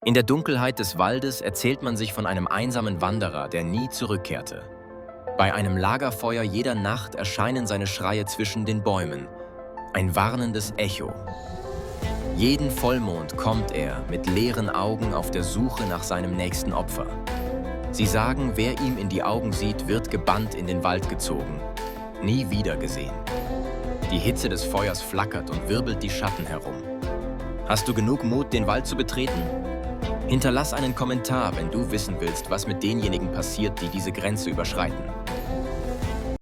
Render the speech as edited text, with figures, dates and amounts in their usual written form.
In der Dunkelheit des Waldes erzählt man sich von einem einsamen Wanderer, der nie zurückkehrte. Bei einem Lagerfeuer jeder Nacht erscheinen seine Schreie zwischen den Bäumen. Ein warnendes Echo. Jeden Vollmond kommt er mit leeren Augen auf der Suche nach seinem nächsten Opfer. Sie sagen, wer ihm in die Augen sieht, wird gebannt in den Wald gezogen. Nie wieder gesehen. Die Hitze des Feuers flackert und wirbelt die Schatten herum. Hast du genug Mut, den Wald zu betreten? Hinterlass einen Kommentar, wenn du wissen willst, was mit denjenigen passiert, die diese Grenze überschreiten.